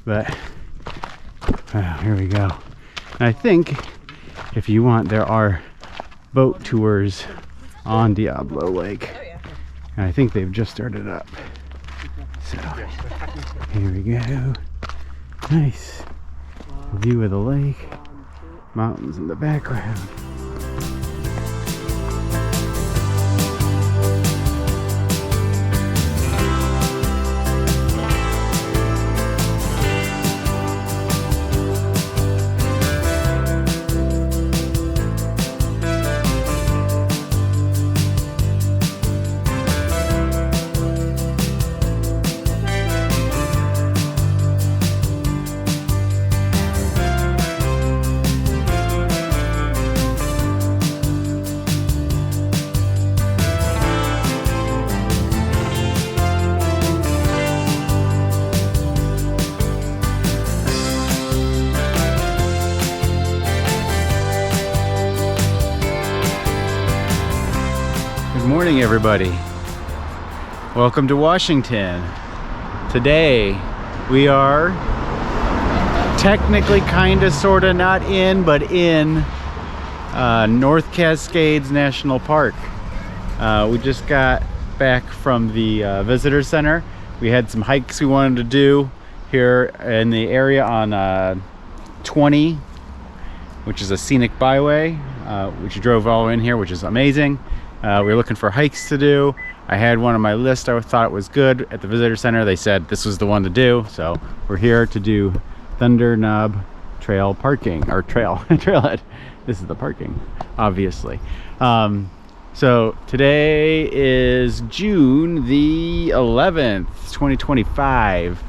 But here we go. And I think if you want, there are boat tours on Diablo Lake. And I think they've just started up. So here we go. Nice view of the lake, mountains in the background. Good morning, everybody. Welcome to Washington. Today we are technically kinda sorta not in, but in North Cascades National Park. We just got back from the visitor center. We had some hikes we wanted to do here in the area on 20, which is a scenic byway, which drove all in here, which is amazing. We were looking for hikes to do. I had one on my list. I thought it was good. At the visitor center, they said this was the one to do. So we're here to do Thunder Knob Trail parking, or trailhead. This is the parking, obviously. So today is June the 11th, 2025.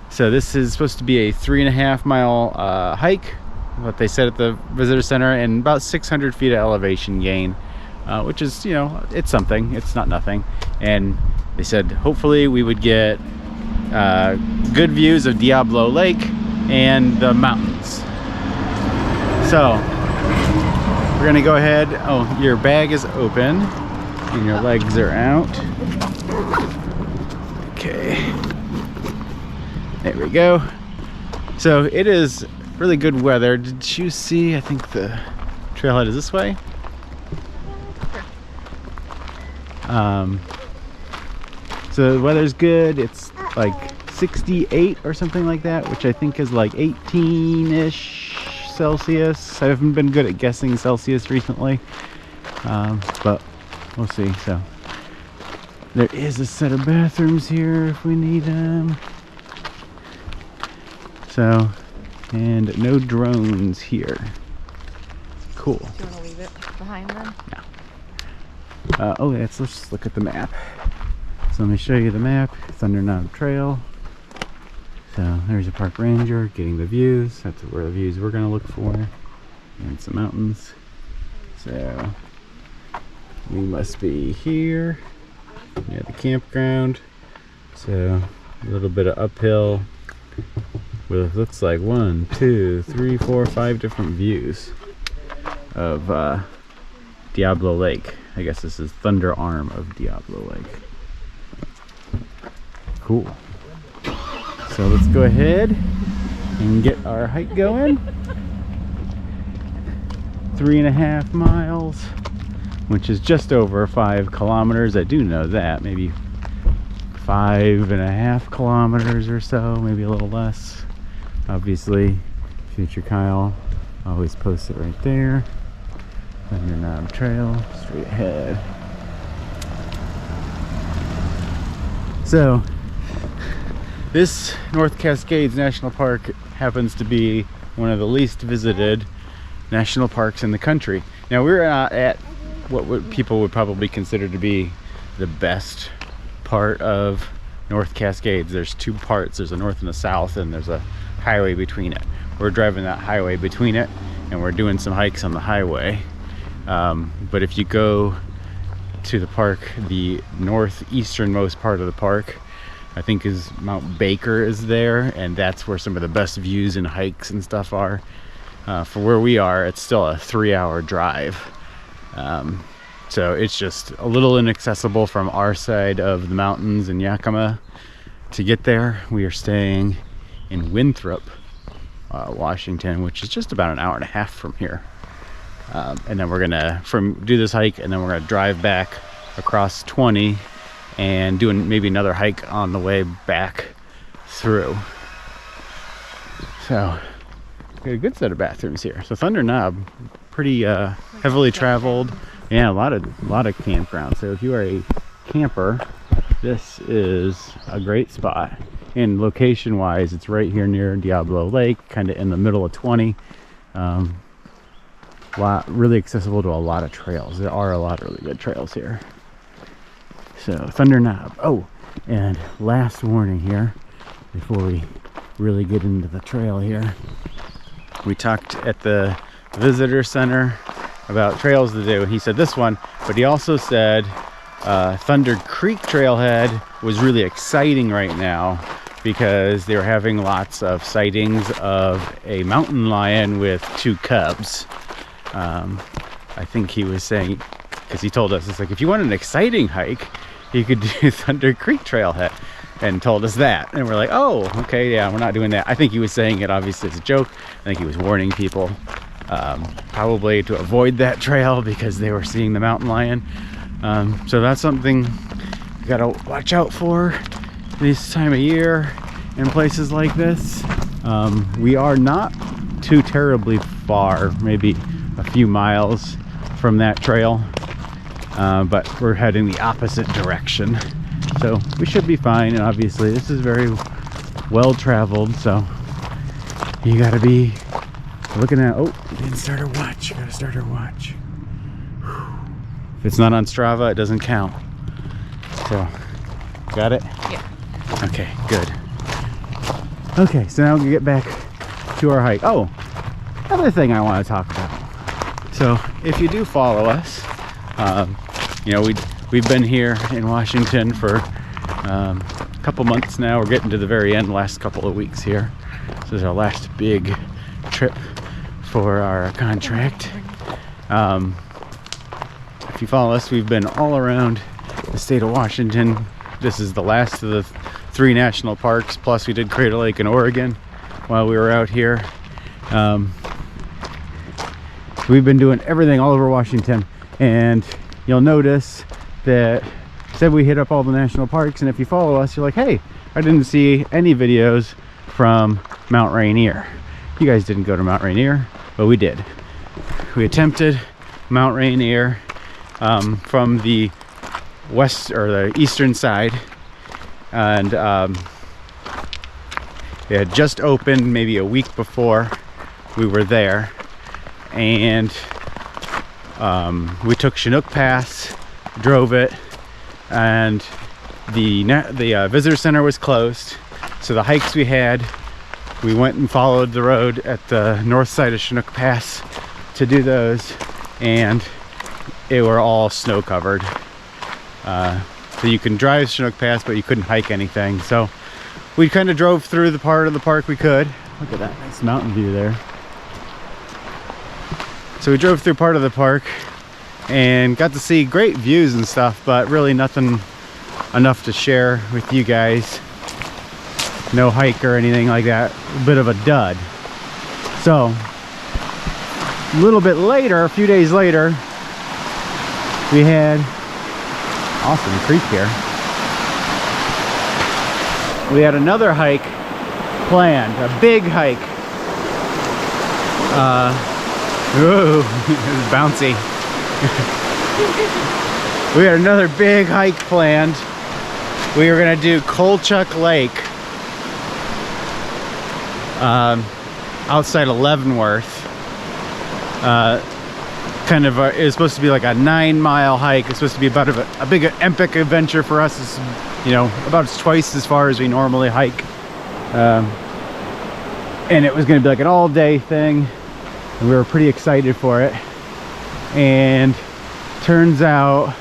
So this is supposed to be a 3.5 mile hike, what they said at the visitor center, and about 600 feet of elevation gain. Which is, you know, it's something. It's not nothing. And they said hopefully we would get good views of Diablo Lake and the mountains. So we're gonna go ahead. Oh, your bag is open and your legs are out. Okay, there we go. So it is really good weather. Did you see? I think the trailhead is this way. So the weather's good. It's like 68 or something like that, which I think is like 18-ish Celsius. I haven't been good at guessing Celsius recently, but we'll see. So there is a set of bathrooms here if we need them. So, and no drones here. Cool. Do you want to leave it behind them? No. Oh, let's just look at the map. So let me show you the map. Thunder Knob Trail. So there's a park ranger getting the views. That's where the views we're gonna look for. And some mountains. So we must be here near the campground. So a little bit of uphill with, looks like 1, 2, 3, 4, 5 different views of Diablo Lake. I guess this is Thunder Arm of Diablo Lake. Cool. So let's go ahead and get our hike going. 3.5 miles, which is just over 5 kilometers. I do know that. Maybe 5.5 kilometers or so, maybe a little less. Obviously, future Kyle always posts it right there. Thunder Knob Trail, straight ahead. So, this North Cascades National Park happens to be one of the least visited national parks in the country. Now, we're not at what people would probably consider to be the best part of North Cascades. There's 2 parts. There's a north and a south, and there's a highway between it. We're driving that highway between it, and we're doing some hikes on the highway. But if you go to the park, the northeasternmost part of the park, I think is Mount Baker is there, and that's where some of the best views and hikes and stuff are. For where we are, it's still a 3-hour drive. So it's just a little inaccessible from our side of the mountains in Yakima to get there. We are staying in Winthrop, Washington, which is just about an hour and a half from here. And then we're gonna do this hike, and then we're gonna drive back across 20 and do maybe another hike on the way back through. So got a good set of bathrooms here. So Thunder Knob, pretty heavily traveled. Yeah, a lot of campgrounds. So if you are a camper, this is a great spot. And location wise, it's right here near Diablo Lake, kind of in the middle of 20. Really accessible to a lot of trails. There are a lot of really good trails here. So Thunder Knob. Oh, and last warning here before we really get into the trail here. We talked at the visitor center about trails to do. He said this one, but he also said Thunder Creek Trailhead was really exciting right now because they were having lots of sightings of a mountain lion with 2 cubs. I think he was saying, because he told us, it's like, if you want an exciting hike, you could do Thunder Creek Trailhead, and told us that. And we're like, oh, okay, yeah, we're not doing that. I think he was saying it obviously as a joke. I think he was warning people probably to avoid that trail because they were seeing the mountain lion. So that's something you gotta watch out for this time of year in places like this. We are not too terribly far, maybe a few miles from that trail, but we're heading the opposite direction, so we should be fine. And obviously this is very well traveled, so you gotta be looking at, oh, you didn't start our watch. You gotta start our watch. If it's not on Strava, it doesn't count. So got it? Yeah. Okay, good. Okay, so now we get back to our hike. Oh, another thing I want to talk about. So if you do follow us, you know, we've been here in Washington for a couple months now. We're getting to the very end, last couple of weeks here. So this is our last big trip for our contract. If you follow us, we've been all around the state of Washington. This is the last of the 3 national parks, plus we did Crater Lake in Oregon while we were out here. We've been doing everything all over Washington, and you'll notice that said we hit up all the national parks, and if you follow us, you're like, hey, I didn't see any videos from Mount Rainier. You guys didn't go to Mount Rainier, but we did. We attempted Mount Rainier from the west or the eastern side, and it had just opened maybe a week before we were there, and we took Chinook Pass, drove it, and the visitor center was closed, so the hikes we had, we went and followed the road at the north side of Chinook Pass to do those, and they were all snow covered. So you can drive Chinook Pass, but you couldn't hike anything. So we kind of drove through the part of the park we could. Look at that nice mountain view there. So we drove through part of the park and got to see great views and stuff, but really nothing enough to share with you guys. No hike or anything like that. A bit of a dud. So a little bit later, a few days later, we had awesome creek here. We had another hike planned, a big hike. Ooh, it was bouncy. We had another big hike planned. We were gonna do Kolchak Lake, outside of Leavenworth. Kind of it was supposed to be like a 9-mile hike. It's supposed to be about a big epic adventure for us. It's, you know, about twice as far as we normally hike, and it was going to be like an all-day thing, and we were pretty excited for it. And turns out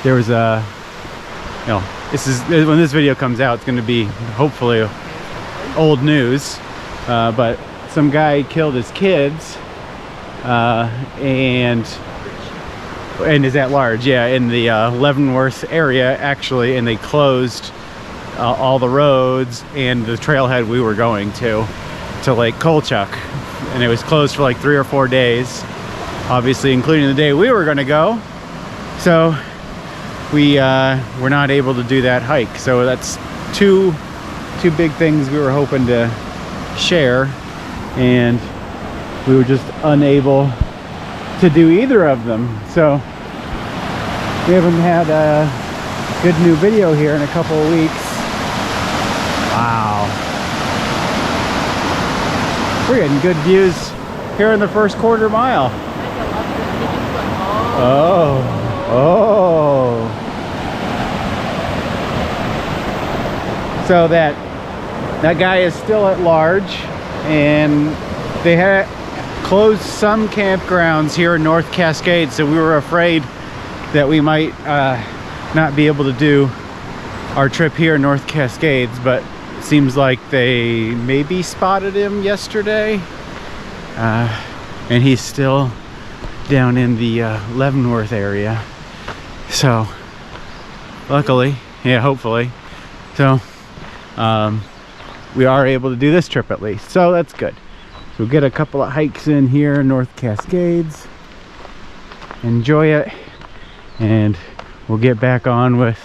there was a, you know, this is when this video comes out, it's going to be hopefully old news, but some guy killed his kids, and is at large, yeah, in the Leavenworth area actually, and they closed all the roads and the trailhead we were going to Lake Kolchak, and it was closed for like 3 or 4 days, obviously including the day we were going to go. So we were not able to do that hike. So that's two big things we were hoping to share, and we were just unable to do either of them. So we haven't had a good new video here in a couple of weeks. Wow, we're getting good views here in the first quarter mile. Oh. So that guy is still at large, and they had closed some campgrounds here in North Cascades, so we were afraid that we might not be able to do our trip here in North Cascades, but it seems like they maybe spotted him yesterday, and he's still down in the Leavenworth area. So luckily, yeah, hopefully, so we are able to do this trip at least, so that's good. So we'll get a couple of hikes in here in North Cascades, enjoy it, and we'll get back on with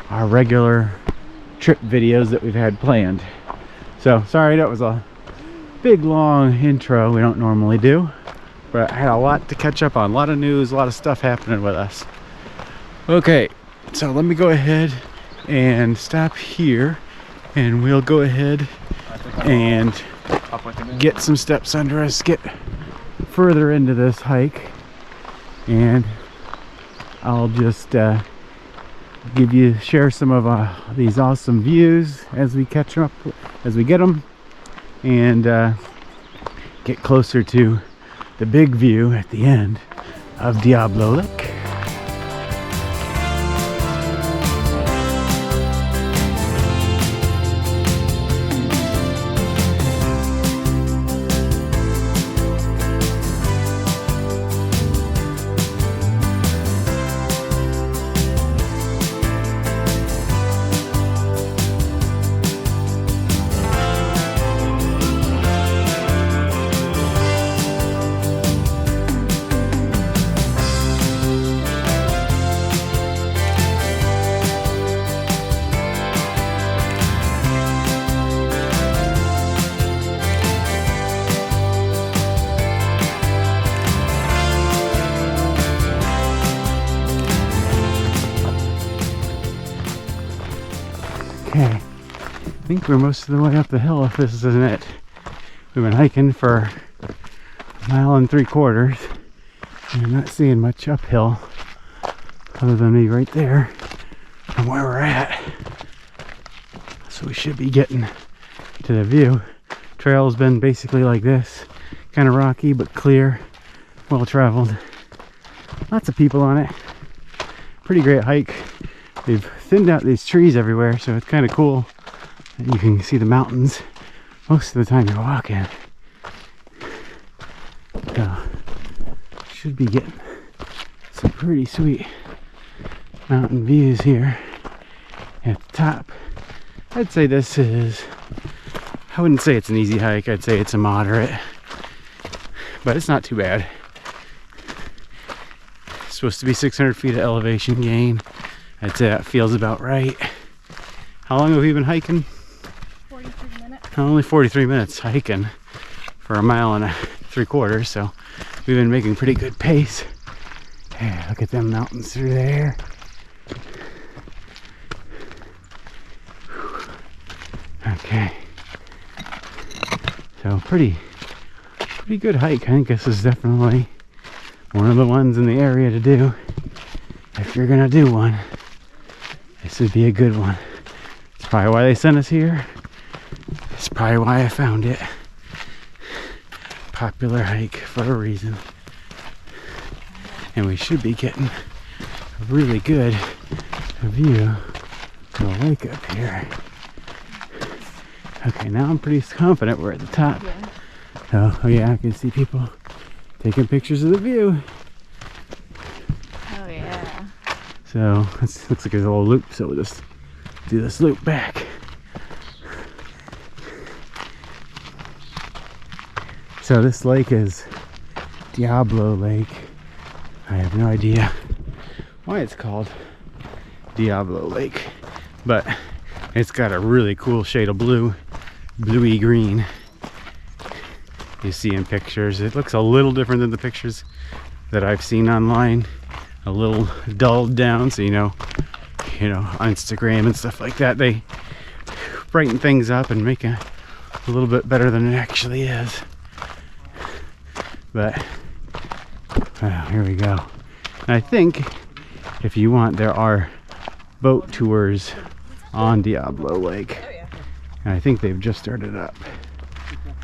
our regular trip videos that we've had planned. So sorry that was a big long intro, we don't normally do, but I had a lot to catch up on, a lot of news, a lot of stuff happening with us. Okay, so let me go ahead and stop here, and we'll go ahead and get some steps under us, get further into this hike, and I'll just share some of these awesome views as we catch up, as we get them, and get closer to the big view at the end of Diablo Lake. Okay, I think we're most of the way up the hill if this isn't it. We've been hiking for 1.75 miles, and I'm not seeing much uphill other than me right there from where we're at. So we should be getting to the view. Trail's been basically like this, kind of rocky but clear, well traveled. Lots of people on it. Pretty great hike. They've thinned out these trees everywhere, so it's kind of cool that you can see the mountains most of the time you're walking. So, should be getting some pretty sweet mountain views here at the top. I'd say this is, I wouldn't say it's an easy hike, I'd say it's a moderate, but it's not too bad. It's supposed to be 600 feet of elevation gain. I'd say that feels about right. How long have we been hiking? 43 minutes. Only 43 minutes hiking for 1.75 miles, so we've been making pretty good pace. Hey, look at them mountains through there. Okay. So pretty good hike. I think this is definitely one of the ones in the area to do. If you're gonna do one, this would be a good one. It's probably why they sent us here. It's probably why I found it. Popular hike for a reason. And we should be getting a really good view of the lake up here. Okay, now I'm pretty confident we're at the top. Yeah. Oh yeah, I can see people taking pictures of the view. Oh yeah. So this looks like there's a little loop, so we'll just do this loop back. So this lake is Diablo Lake. I have no idea why it's called Diablo Lake, but it's got a really cool shade of blue, bluey green. You see in pictures, it looks a little different than the pictures that I've seen online. A little dulled down, so you know, on Instagram and stuff like that, they brighten things up and make it a little bit better than it actually is. But here we go. And I think if you want, there are boat tours on Diablo Lake. And I think they've just started up.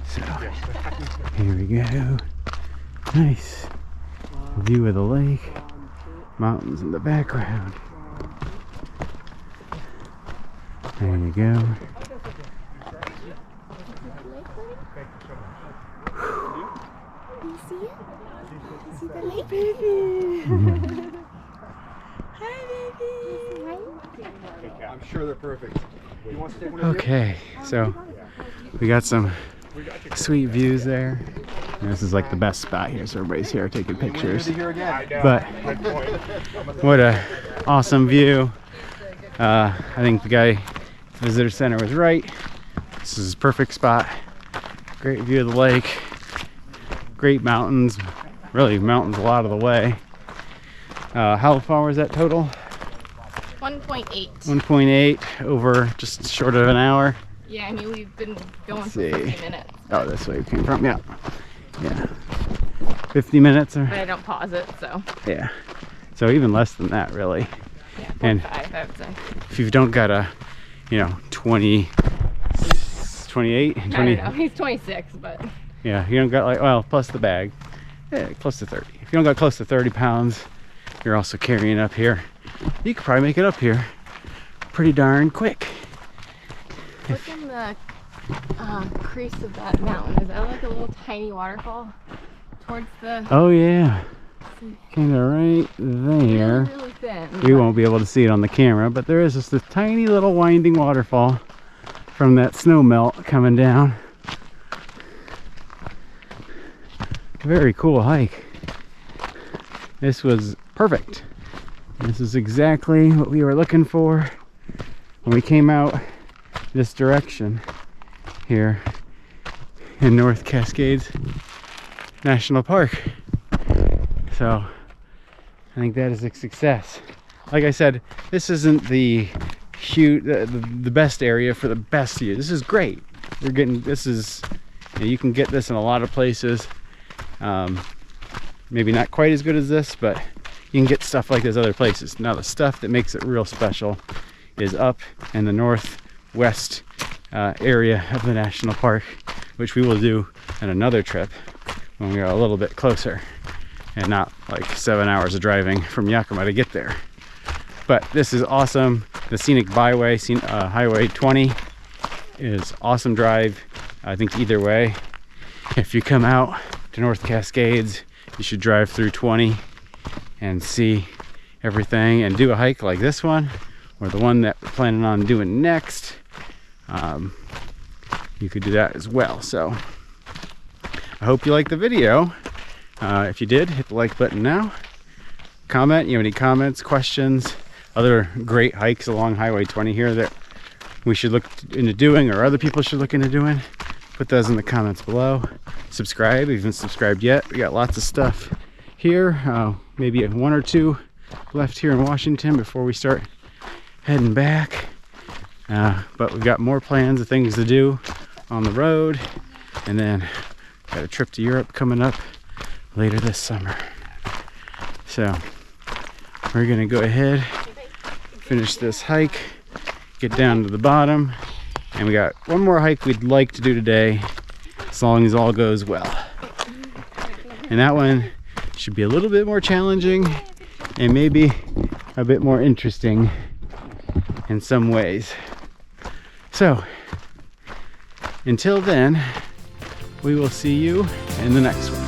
So here we go. Nice view of the lake. Mountains in the background. There you go. You see it? You see the lake? Baby! Hi, baby! I'm sure they're perfect. You want to stay one of Okay, so we got some sweet views there. And this is like the best spot here, so everybody's here taking pictures. But what a awesome view. I think the guy at the visitor center was right. This is a perfect spot. Great view of the lake. Great mountains. Really mountains a lot of the way. How far was that total? 1.8. 1.8 over just short of an hour. Yeah, I mean, we've been going Let's for see. 50 minutes. Oh, this way we came from, yeah. 50 minutes or But I don't pause it, so. yeah. So even less than that, really. Yeah, And 45, I would say. if you don't got a, 28, 20. I don't know, he's 26, but. Yeah, you don't got like, well, plus the bag, close to 30. If you don't got close to 30 pounds, you're also carrying up here. You could probably make it up here pretty darn quick. Look in the crease of that mountain. Is that like a little tiny waterfall towards the. Oh yeah, kind of right there. Really, really thin. We won't be able to see it on the camera, but there is just a tiny little winding waterfall from that snow melt coming down. Very cool hike. This was perfect. This is exactly what we were looking for when we came out this direction here in North Cascades National Park. So I think that is a success. Like I said, this isn't the huge, the best area for the best view. This is great. We're getting, this is, you can get this in a lot of places. Maybe not quite as good as this, but you can get stuff like this other places. Now the stuff that makes it real special is up in the northwest area of the national park, which we will do in another trip when we are a little bit closer and not like 7 hours of driving from Yakima to get there. But this is awesome. The scenic byway, Highway 20 is awesome drive. I think either way, if you come out to North Cascades, you should drive through 20 and see everything and do a hike like this one or the one that we're planning on doing next. You could do that as well. So I hope you liked the video. If you did, hit the like button now. Comment, you have any comments, questions, other great hikes along Highway 20 here that we should look into doing or other people should look into doing, put those in the comments below. Subscribe if you haven't subscribed yet. We got lots of stuff here, maybe one or two left here in Washington before we start heading back. But we've got more plans of things to do on the road, and then got a trip to Europe coming up later this summer. So we're gonna go ahead, finish this hike, get down to the bottom, and we got one more hike we'd like to do today, as long as all goes well. And that one should be a little bit more challenging and maybe a bit more interesting in some ways. So until then, we will see you in the next one.